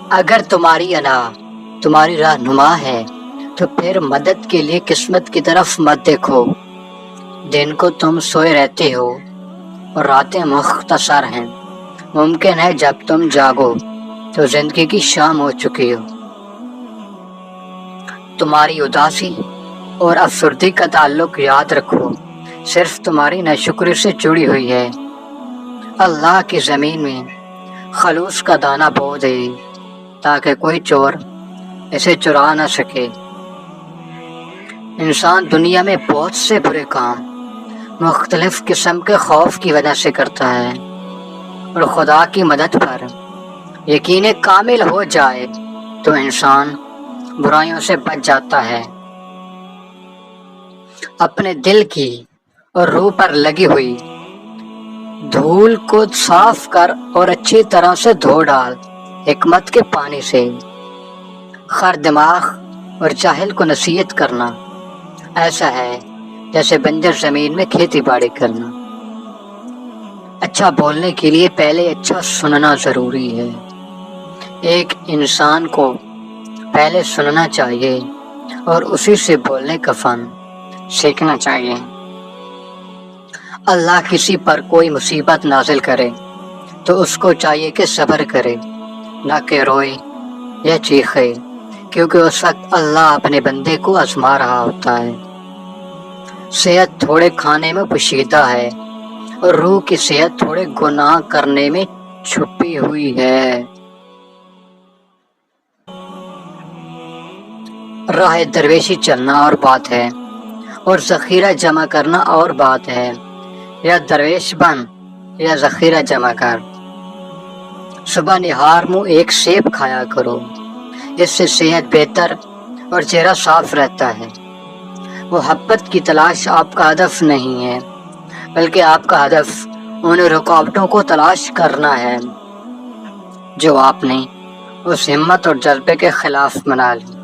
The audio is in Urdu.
اگر تمہاری انا تمہاری رہنما ہے تو پھر مدد کے لیے قسمت کی طرف مت دیکھو۔ دن کو تم سوئے رہتے ہو اور راتیں مختصر ہیں۔ ممکن ہے جب تم جاگو تو زندگی کی شام ہو چکی ہو۔ تمہاری اداسی اور افسردگی کا تعلق یاد رکھو صرف تمہاری ناشکری سے جڑی ہوئی ہے۔ اللہ کی زمین میں خلوص کا دانہ بو دے تاکہ کوئی چور اسے چرا نہ سکے۔ انسان دنیا میں بہت سے برے کام مختلف قسم کے خوف کی وجہ سے کرتا ہے، اور خدا کی مدد پر یقین کامل ہو جائے تو انسان برائیوں سے بچ جاتا ہے۔ اپنے دل کی اور روح پر لگی ہوئی دھول کو صاف کر اور اچھی طرح سے دھو ڈال حکمت کے پانی سے۔ خر دماغ اور جاہل کو نصیحت کرنا ایسا ہے جیسے بنجر زمین میں کھیتی باڑی کرنا۔ اچھا بولنے کے لیے پہلے اچھا سننا ضروری ہے۔ ایک انسان کو پہلے سننا چاہیے اور اسی سے بولنے کا فن سیکھنا چاہیے۔ اللہ کسی پر کوئی مصیبت نازل کرے تو اس کو چاہیے کہ صبر کرے، نہ کہ روئے یا چیخے، کیونکہ اس وقت اللہ اپنے بندے کو آزما رہا ہوتا ہے۔ صحت تھوڑے کھانے میں پوشیدہ ہے اور روح کی صحت تھوڑے گناہ کرنے میں چھپی ہوئی ہے۔ راہ درویشی چلنا اور بات ہے اور ذخیرہ جمع کرنا اور بات ہے۔ یا درویش بن یا ذخیرہ جمع کر۔ صبح نہار منہ ایک سیب کھایا کرو، اس سے صحت بہتر اور چہرہ صاف رہتا ہے۔ محبت کی تلاش آپ کا ہدف نہیں ہے، بلکہ آپ کا ہدف ان رکاوٹوں کو تلاش کرنا ہے جو آپ نے اس ہمت اور جذبے کے خلاف بنا لی۔